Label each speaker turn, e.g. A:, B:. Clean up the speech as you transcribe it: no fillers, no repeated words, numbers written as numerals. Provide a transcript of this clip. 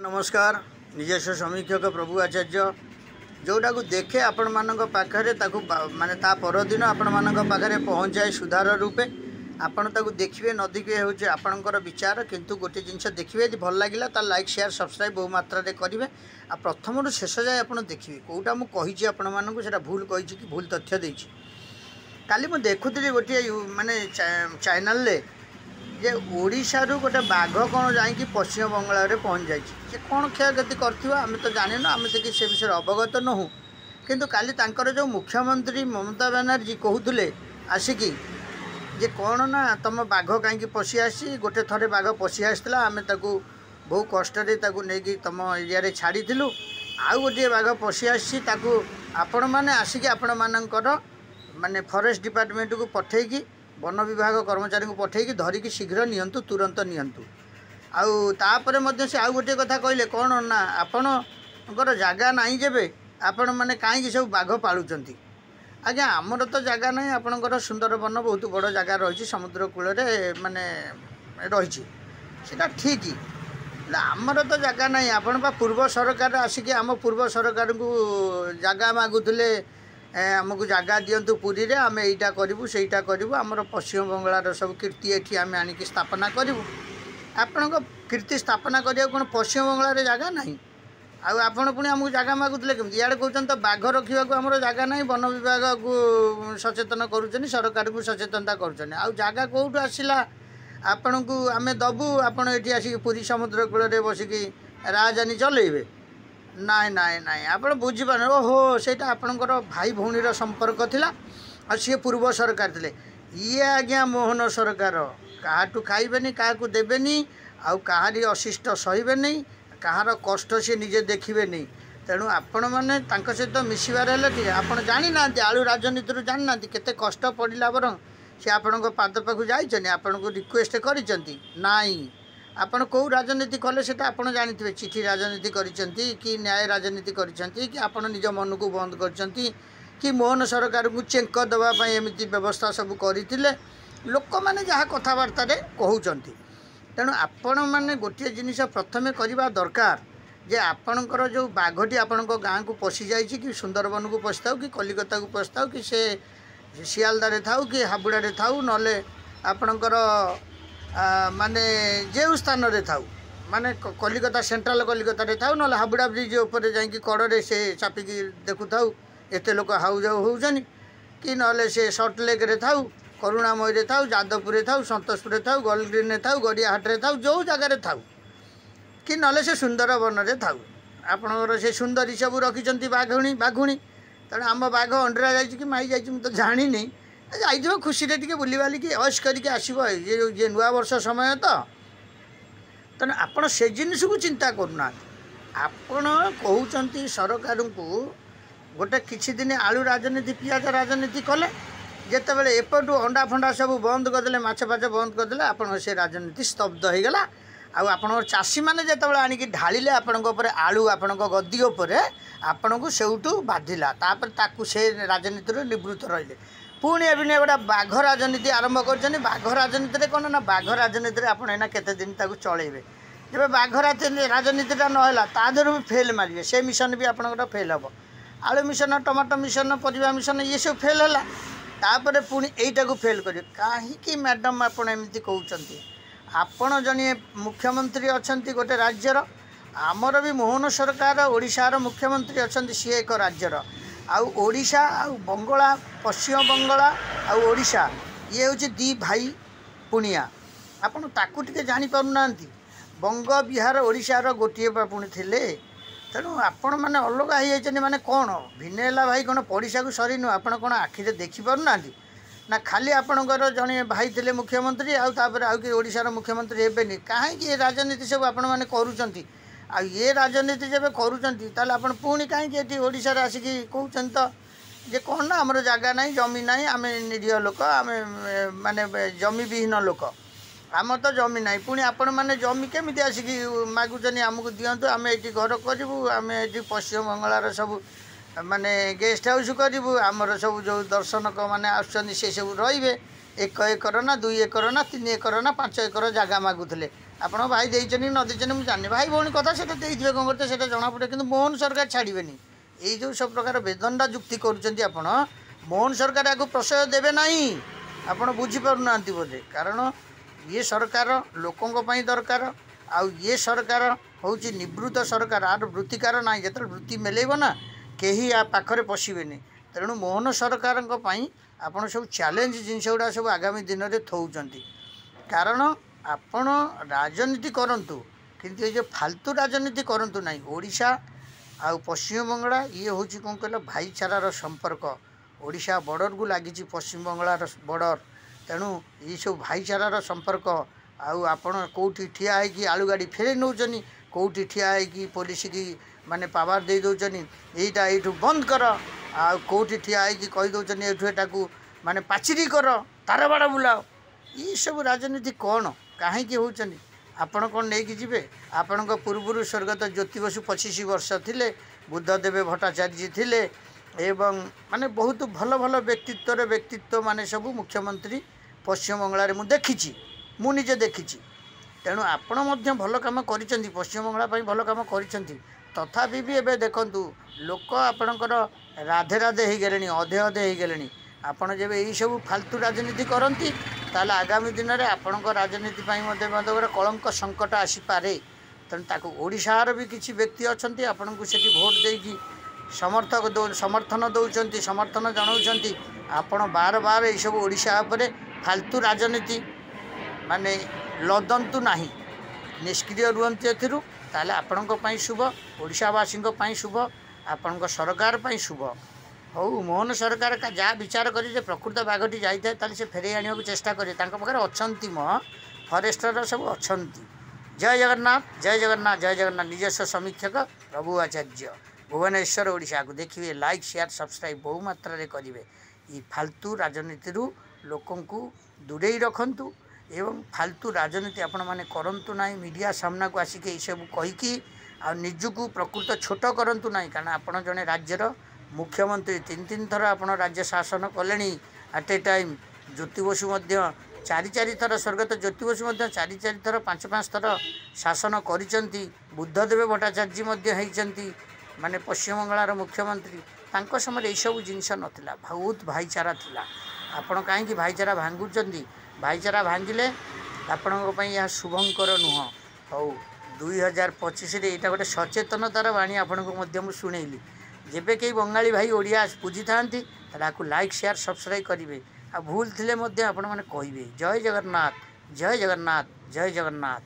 A: नमस्कार निजस्व समीक्षक प्रभु आचार्य जोटा को देखे आपण मानक पाखरे ताकू माने ता परदिन आपण मानक पाखरे पहुँचाए सुधार रूपे आपण ताकू देखिए न देखिए हूँ आपणकर विचार किंतु गोटे जिनस देखिए भल लगे तो लाइक शेयर सब्सक्राइब बहु मात्रा करेंगे आ प्रथम रू शेष जाए आप देखिए कौटा मुझे आपण मानक से भूल कही कि भूल तथ्य देछि काली मु देखुली गोटे माने चैनल जे ओडिशा रु गोटे बाघ कौन जाकि पश्चिम बंगाल पहुँच जाए कौन क्षयक्षति करम तो जान आम तो से विषय अवगत नहूँ किंतु काली तांकर जो मुख्यमंत्री ममता बनर्जी कहते आसिकी जे कौन ना तुम बाघ कहीं पशि आसी गोटे थरे बाघ पशि आसला आम बहु कष्ट नहीं तुम एरिया छाड़ी आउ गोटे बाघ पशि आसी आपण मैंने आसिक आपण मानकर माने फॉरेस्ट डिपार्टमेंट को पठेकी वन विभाग कर्मचारी को पठेकी धरिकी शीघ्र नियंतु तुरंत नियंतु आउे से आउ गोटे कथा कहले कौन ना आपणकर जगह नहीं जेबे आपण मैंने कहीं सब बाघ पालुचंती आज्ञा आमर तो जगह नहीं आपणकर सुंदरबन बहुत बड़ जगह रही समुद्र कूल माने रही ठीक आमर तो जगह नहीं आपण पूर्व सरकार आसिक आम पूर्व सरकार को जगह मागुले आमको जगह दिंतु पुरी रे आम यहीटा करूँ सहीटा करूँ आमर पश्चिम बंगाल सब कीर्ति ये आम आनिक स्थापना करूँ आपण कीर्ति स्थापना करा कौन पश्चिम बंगाल जगह नहीं आपण पुणी आमको जगह मागुले कमी इे कहते तो बाघ रखा आमर जगह नहीं वन विभाग को सचेतन कर सरकार को सचेतनता कर जगह कौटू आसला आपण को आम दबू आपड़ ये आसिक पुरी समुद्र कूल बसिकी राजधानी चलेबे नाई नाई नाई आप बुझीपार ओहो से आपणकर भाई भौणीर संपर्क थिला आ सी पूर्व सरकार थे ये आज्ञा मोहन सरकार काहाठू खाइबेनी क्या देवेनी आउ कहारी अशिष्ट सहीबे नहीं कहार कष्ट सी निजे देखिए नहीं तेणु आपण मैंने सहित मिसबार ठीक है आप जानी ना आलू राजनीति जानी ना केते कष्ट पड़ा बर सी आपण पाद पाखु जाइछन आपण को रिक्वेस्ट करिसेंती नाई आपण कौ राजनीति कले से आप जानी चिठी राजनीति करिसेंती कि न्याय राजनीति करिसेंती कि आपण निज मन को बंद करछंती कि मोहन सरकार को चेक देवाई एमती व्यवस्था सब करते लोक मैंने जहाँ कथबार्ता कहते तेणु आपण मैंने गोटे जिनिस प्रथमे करवा दरकार जे आपणकर जो बाघटी आपण गाँ को पशि जाइए कि सुंदरबन को पशिता कि कलिकता को पशिता कि से सियालदारे थाउ कि हाबुड़े थाउ नले आपणकर माने जो स्थान रे थाउ माने कलिकता सेंट्रल कलिकता रे थाउ नले हाबुड़ा ब्रिज ऊपर जाइए कड़े से चापिकी देखु थाउ एते लोक हाउ जाऊ होउजनी कि नले से सॉर्ट लेक रे थाउ करुणामय रे थाउ जादवपुर थाउ संतोषपुर थाउ गोलग्रीन थाउ गड़ियाहाट रे थाउ जो जगार थाउ कि नले से सुंदरबन रे थाउ आपणकर से सुंदरी सब रखिंट बाघुणी बाघुणी तेणु आम बाघ अंडरा जाइए कि माई जाइए तो जानी नहीं जाइए खुशी टे बुलबालिक ऐश करके आसो ये नुआ वर्ष समय तो तेणु आप से जिनिस को चिंता करना आपण कहते सरकार को गोटे किछि दिन आलू राजनीति पियाज राजनीति कले जिते बड़े एपटू अंडा फंडा सब बंद करदे माछ फाछ बंद करदे आप से राजनीति स्तब्ध हो गला आप चाषी मैंने जिते आणिक ढाड़े आपण आलू आपण गद्दी उपर आपण को सेठू बाधिला तापर से राजनीति निवृत्त रही पुणी एवं गोटे बाघ राजनीति आरंभ कर बाघ राजनीति कौन ना बाघ राजनीति आपना केते दिन चलेबे जब बाघ राजनीतिटा नाला तादर भी फेल मारे से मिशन भी आपंकर फेल हम आलू मिशन टमाटो मिशन परिवा मिशन ये सब फेल है तापर पुणी यहीटा को फेल कर कहीं मैडम आप एमती कहते आपण जन मुख्यमंत्री अच्छा गोटे राज्यर आमर भी मोहन सरकार ओडिशार मुख्यमंत्री अच्छा सी एक राज्यर आउ ओडिशा आउ बंगला पश्चिम बंगला आउ ओडिशा ये हूँ दी भाई पुनिया आपन ताकू टिके जानी पारुना बंग बिहार ओडिशार गोटे पुणी थे तेणु आपण मैंने अलग हो माने कौन भिन्नला भाई कौन पड़िशा को सरी नुह आपण कौन आखिरे देखिपारूना ना खाली आपणकर जड़े भाई थे मुख्यमंत्री आउे आउ कि ओडिशार मुख्यमंत्री हेबेनी कहीं राजनीति सब आपण मैंने करूँच आ ये राजनीति जब करूँ आप पुणी कहीं ओडिशा आसिक कहते तो जे कौन ना आमर जगह नहीं जमी नहीं आम निरीह लोक आम माने जमी विहीन लोक आम तो जमी ना पुणी आपण मैंने जमी केमी आसिक मागुचन आमको दिंतु आम ये घर करूँ आम ये पश्चिम बंगाल सब माने गेस्ट हाउस करूँ आमर सब जो दर्शनक मैंने आसुच्च से सब रे 1 एकर ना 2 एकर ना 3 एकर ना 5 एकर जगह मागुले ଆପଣ ଭାଇ ଦେଇଛନ୍ତି ନ ଦେଇଛନ୍ତି ମୁଁ ଜାଣିନି, ଭାଇ ଭଉଣୀ କଥା ସେଟା ଦେଇଥିବେ କ'ଣ କରିଥିବେ ସେଟା ଜଣାପଡ଼େ, କିନ୍ତୁ ମୋହନ ସରକାର ଛାଡ଼ିବେନି। ଏଇ ଯେଉଁ ସବୁ ପ୍ରକାର ବେଦନା ଯୁକ୍ତି କରୁଛନ୍ତି ଆପଣ, ମୋହନ ସରକାର ଆକୁ ପ୍ରଶ୍ରୟ ଦେବେ ନାହିଁ। ଆପଣ ବୁଝିପାରୁନାହାନ୍ତି ବୋଧେ, କାରଣ ଇଏ ସରକାର ଲୋକଙ୍କ ପାଇଁ ଦରକାର, ଆଉ ଇଏ ସରକାର ହେଉଛି ନିବୃତ୍ତ ସରକାର, ଆର ବୃତ୍ତିକାର ନାହିଁ। ଯେତେବେଳେ ବୃତ୍ତି ମେଲେଇବ ନା କେହି ଆ ପାଖରେ ପଶିବେନି। ତେଣୁ ମୋହନ ସରକାରଙ୍କ ପାଇଁ ଆପଣ ସବୁ ଚ୍ୟାଲେଞ୍ଜ ଜିନିଷ ଗୁଡ଼ା ସବୁ ଆଗାମୀ ଦିନରେ ଥଉଛନ୍ତି। କାରଣ ଆପଣ ରାଜନୀତି କରନ୍ତୁ, କିନ୍ତୁ ଏ ଯେଉଁ ଫାଲତୁ ରାଜନୀତି କରନ୍ତୁ ନାହିଁ। ଓଡ଼ିଶା ଆଉ ପଶ୍ଚିମବଙ୍ଗଳା ଇଏ ହେଉଛି କ'ଣ କହିଲ ଭାଇଚାରାର ସମ୍ପର୍କ। ଓଡ଼ିଶା ବର୍ଡ଼ରକୁ ଲାଗିଛି ପଶ୍ଚିମବଙ୍ଗଳାର ବର୍ଡ଼ର, ତେଣୁ ଏଇସବୁ ଭାଇଚାରାର ସମ୍ପର୍କ। ଆଉ ଆପଣ କେଉଁଠି ଠିଆ ହେଇକି ଆଳୁ ଗାଡ଼ି ଫେରେଇ ନେଉଛନ୍ତି, କେଉଁଠି ଠିଆ ହେଇକି ପୋଲିସକି ମାନେ ପାୱାର ଦେଇ ଦେଉଛନ୍ତି ଏଇଟା ଏଇଠୁ ବନ୍ଦ କର, ଆଉ କେଉଁଠି ଠିଆ ହେଇକି କହିଦେଉଛନ୍ତି ଏଇଠୁ ଏଟାକୁ ମାନେ ପାଚିରି କର, ତାର ବାଡ଼ ବୁଲାଅ। ଏଇସବୁ ରାଜନୀତି କ'ଣ, କାହିଁକି ହେଉଛନ୍ତି? ଆପଣ କ'ଣ ନେଇକି ଯିବେ? ଆପଣଙ୍କ ପୂର୍ବରୁ ସ୍ୱର୍ଗତ ଜ୍ୟୋତି ବସୁ 25 ବର୍ଷ ଥିଲେ, ବୁଦ୍ଧଦେବ ଭଟ୍ଟାଚାର୍ଯ୍ୟ ଥିଲେ, ଏବଂ ମାନେ ବହୁତ ଭଲ ଭଲ ବ୍ୟକ୍ତିତ୍ୱ ମାନେ ସବୁ ମୁଖ୍ୟମନ୍ତ୍ରୀ ପଶ୍ଚିମବଙ୍ଗଳାରେ ମୁଁ ଦେଖିଛି, ମୁଁ ନିଜେ ଦେଖିଛି। ତେଣୁ ଆପଣ ମଧ୍ୟ ଭଲ କାମ କରିଛନ୍ତି, ପଶ୍ଚିମବଙ୍ଗଳା ପାଇଁ ଭଲ କାମ କରିଛନ୍ତି। ତଥାପି ବି ଏବେ ଦେଖନ୍ତୁ ଲୋକ ଆପଣଙ୍କର ରାଧେ ରାଧେ ହେଇଗଲେଣି, ଅଧେ ଅଧେ ହେଇଗଲେଣି। ଆପଣ ଯେବେ ଏଇସବୁ ଫାଲତୁ ରାଜନୀତି କରନ୍ତି, ତାହେଲେ ଆଗାମୀ ଦିନରେ ଆପଣଙ୍କ ରାଜନୀତି ପାଇଁ ମଧ୍ୟ ଗୋଟେ କଳଙ୍କ ସଙ୍କଟ ଆସିପାରେ। ତେଣୁ ତାକୁ ଓଡ଼ିଶାର ବି କିଛି ବ୍ୟକ୍ତି ଅଛନ୍ତି ଆପଣଙ୍କୁ ସେଠି ଭୋଟ୍ ଦେଇକି ସମର୍ଥନ ଦେଉଛନ୍ତି, ସମର୍ଥନ ଜଣାଉଛନ୍ତି। ଆପଣ ବାର ଏଇସବୁ ଓଡ଼ିଶା ଉପରେ ଫାଲତୁ ରାଜନୀତି ମାନେ ଲଦନ୍ତୁ ନାହିଁ, ନିଷ୍କ୍ରିୟ ରୁହନ୍ତି ଏଥିରୁ, ତାହେଲେ ଆପଣଙ୍କ ପାଇଁ ଶୁଭ, ଓଡ଼ିଶାବାସୀଙ୍କ ପାଇଁ ଶୁଭ, ଆପଣଙ୍କ ସରକାର ପାଇଁ ଶୁଭ। ହଉ ମୋହନ ସରକାର ଯାହା ବିଚାର କରି ଯେ ପ୍ରକୃତ ବାଘଟି ଯାଇଥାଏ ତାହେଲେ ସେ ଫେରେଇ ଆଣିବାକୁ ଚେଷ୍ଟା କରିବେ। ତାଙ୍କ ପାଖରେ ଅଛନ୍ତି ଫରେଷ୍ଟର ସବୁ ଅଛନ୍ତି। ଜୟ ଜଗନ୍ନାଥ, ଜୟ ଜଗନ୍ନାଥ, ଜୟ ଜଗନ୍ନାଥ। ନିଜସ୍ୱ ସମୀକ୍ଷକ ପ୍ରଭୁ ଆଚାର୍ଯ୍ୟ, ଭୁବନେଶ୍ୱର, ଓଡ଼ିଶାକୁ ଦେଖିବେ। ଲାଇକ୍, ସେୟାର, ସବସ୍କ୍ରାଇବ୍ ବହୁ ମାତ୍ରାରେ କରିବେ। ଏ ଫାଲତୁ ରାଜନୀତିରୁ ଲୋକଙ୍କୁ ଦୂରେଇ ରଖନ୍ତୁ ଏବଂ ଫାଲତୁ ରାଜନୀତି ଆପଣମାନେ କରନ୍ତୁ ନାହିଁ। ମିଡ଼ିଆ ସାମ୍ନାକୁ ଆସିକି ଏଇସବୁ କହିକି ଆଉ ନିଜକୁ ପ୍ରକୃତ ଛୋଟ କରନ୍ତୁ ନାହିଁ, କାରଣ ଆପଣ ଜଣେ ରାଜ୍ୟର ମୁଖ୍ୟମନ୍ତ୍ରୀ। 3 ଥର ଆପଣ ରାଜ୍ୟ ଶାସନ କଲେଣି ଆଟ୍ ଏ ଟାଇମ୍। ଜ୍ୟୋତି ବସୁ ମଧ୍ୟ 4 ଥର, ସ୍ୱର୍ଗତ ଜ୍ୟୋତି ବସୁ ମଧ୍ୟ 4 ଥର 5 ଥର ଶାସନ କରିଛନ୍ତି। ବୁଦ୍ଧଦେବ ଭଟ୍ଟାଚାର୍ଯ୍ୟ ମଧ୍ୟ ହେଇଛନ୍ତି ମାନେ ପଶ୍ଚିମବଙ୍ଗଳାର ମୁଖ୍ୟମନ୍ତ୍ରୀ। ତାଙ୍କ ସମୟରେ ଏଇସବୁ ଜିନିଷ ନଥିଲା, ବହୁତ ଭାଇଚାରା ଥିଲା। ଆପଣ କାହିଁକି ଭାଇଚାରା ଭାଙ୍ଗୁଛନ୍ତି? ଭାଇଚାରା ଭାଙ୍ଗିଲେ ଆପଣଙ୍କ ପାଇଁ ଏହା ଶୁଭଙ୍କର ନୁହଁ। ହଉ 2025ରେ ଏଇଟା ଗୋଟେ ସଚେତନତାର ବାଣୀ ଆପଣଙ୍କୁ ମଧ୍ୟ ମୁଁ ଶୁଣେଇଲି। ଯେବେ କେହି ବଙ୍ଗାଳୀ ଭାଇ ଓଡ଼ିଆ ବୁଝିଥାନ୍ତି ତାହେଲେ ଆକୁ ଲାଇକ୍, ସେୟାର, ସବସ୍କ୍ରାଇବ୍ କରିବେ। ଆଉ ଭୁଲ ଥିଲେ ମଧ୍ୟ ଆପଣମାନେ କହିବେ। ଜୟ ଜଗନ୍ନାଥ, ଜୟ ଜଗନ୍ନାଥ, ଜୟ ଜଗନ୍ନାଥ।